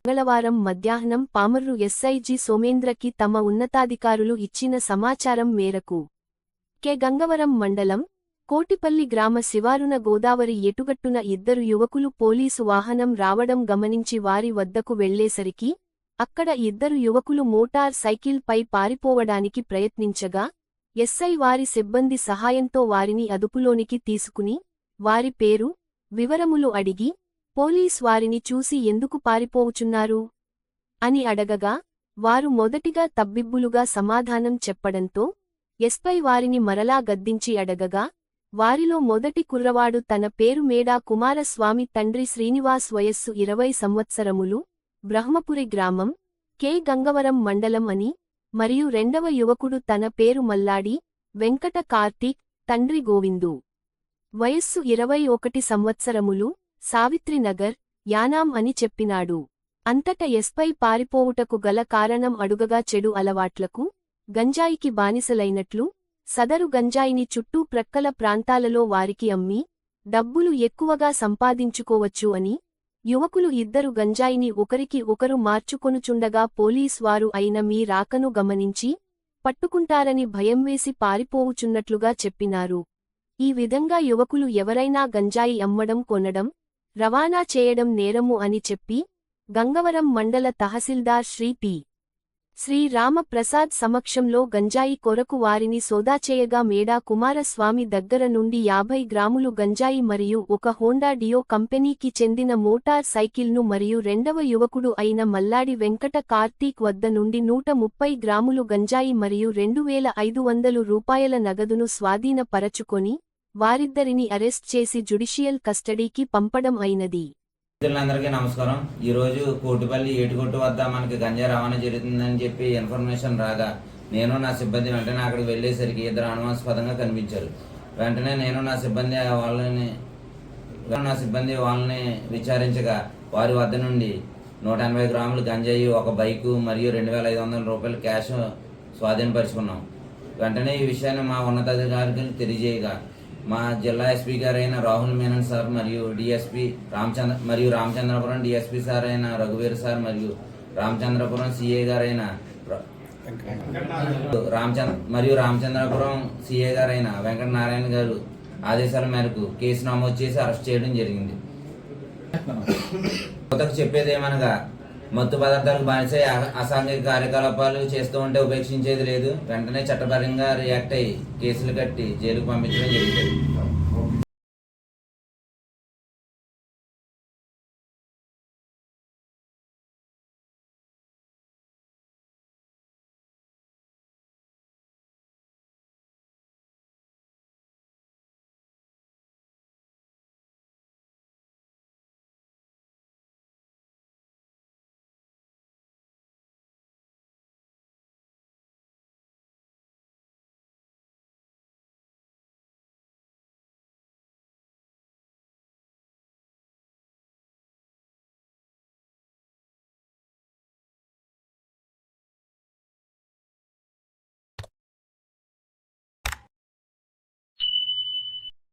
మంగళవారం మధ్యాహ్నం పామర్రు ఎస్ఐజి సోమేంద్రకి తమ ఉన్నతాధికారులు ఇచ్చిన సమాచారం మేరకు కె గంగవరం మండలం కోటిపల్లి గ్రామ శివారున గోదావరి ఎటుగట్టున ఇద్దరు యువకులు పోలీసు వాహనం రావడం గమనించి వారి వద్దకు వెళ్లేసరికి అక్కడ ఇద్దరు యువకులు మోటార్ సైకిల్ పై పారిపోవడానికి ప్రయత్నించగా ఎస్ఐ వారి సిబ్బంది సహాయంతో వారిని అదుపులోనికి తీసుకుని వారి పేరు వివరములు అడిగి పోలీస్ వారిని చూసి ఎందుకు పారిపోవుచున్నారు అని అడగగా వారు మొదటిగా తబ్బిబ్బులుగా సమాధానం చెప్పడంతో ఎస్పై వారిని మరలా గద్దించి అడగగా వారిలో మొదటి కుర్రవాడు తన పేరు మేడా కుమారస్వామి తండ్రి శ్రీనివాస్ వయస్సు 20 సంవత్సరములు బ్రహ్మపురి గ్రామం కె గంగవరం మండలం అని మరియు రెండవ యువకుడు తన పేరు మల్లాడి వెంకట కార్తీక్ తండ్రి గోవిందు వయస్సు 21 సంవత్సరములు సావిత్రినగర్ యానాం అని చెప్పినాడు. అంతట ఎస్పై పారిపోవుటకు గల కారణం అడుగగా చెడు అలవాట్లకు గంజాయికి బానిసలైనట్లు సదరు గంజాయిని చుట్టూ ప్రక్కల ప్రాంతాలలో వారికి అమ్మి డబ్బులు ఎక్కువగా సంపాదించుకోవచ్చు అని యువకులు ఇద్దరు గంజాయిని ఒకరికి ఒకరు మార్చుకొనుచుండగా పోలీస్ వారు అయిన మీ రాకను గమనించి పట్టుకుంటారని భయంవేసి పారిపోవుచున్నట్లుగా చెప్పినారు. ఈ విధంగా యువకులు ఎవరైనా గంజాయి అమ్మడం కొనడం రవాణా చేయడం నేరము అని చెప్పి గంగవరం మండల తహసీల్దార్ శ్రీ పి. శ్రీరామప్రసాద్ సమక్షంలో గంజాయి కొరకు వారిని సోదా చేయగా మేడా కుమారస్వామి దగ్గర నుండి 50 గ్రాములు గంజాయి మరియు ఒక హోండా డియో కంపెనీకి చెందిన మోటార్ సైకిల్ను మరియు రెండవ యువకుడు అయిన మల్లాడి వెంకట కార్తీక్ వద్ద నుండి 130 గ్రాములు గంజాయి మరియు 2500 రూపాయల నగదును స్వాధీనపరచుకొని వారిద్దరిని అరెస్ట్ చేసి జ్యుడిషియల్ కస్టడీకి పంపడం అయినది. అందరికీ నమస్కారం. ఈ రోజు కోటిపల్లి ఏటుగొట్టు వద్ద మనకి గంజా రవాణా జరుగుతుందని చెప్పి ఇన్ఫర్మేషన్ రాగా నేను నా సిబ్బంది వెంటనే అక్కడికి వెళ్లేసరికి ఇద్దరు అనుమానాస్పదంగా కనిపించారు. వెంటనే నేను నా సిబ్బంది వాళ్ళని విచారించగా వారి వద్ద నుండి 180 గ్రాములు గంజాయి, ఒక బైకు మరియు 2500 రూపాయలు క్యాష్ స్వాధీనపరుచుకున్నాం. వెంటనే ఈ విషయాన్ని మా ఉన్నతాధికారులకు తెలియజేయగా మా జిల్లా ఎస్పీ గారైన రాహుల్ మీనన్ సార్ మరియు డిఎస్పీ రామచంద్రపురం డిఎస్పీ సార్ అయిన రఘువీర్ సార్ మరియు రామచంద్రపురం సిఏ గారైన రామచంద్రపురం సిఏ గారైన వెంకటనారాయణ గారు ఆదేశాల మేరకు కేసు నమోదు చేసి అరెస్ట్ చేయడం జరిగింది. కొత్తకు చెప్పేదేమనగా మత్తు పదార్థాలకు బానిసై అసాంఘిక కార్యకలాపాలు చేస్తూ ఉంటే ఉపేక్షించేది లేదు. వెంటనే చట్టపరంగా రియాక్ట్ అయ్యి కేసులు కట్టి జైలుకు పంపించడం జరిగింది.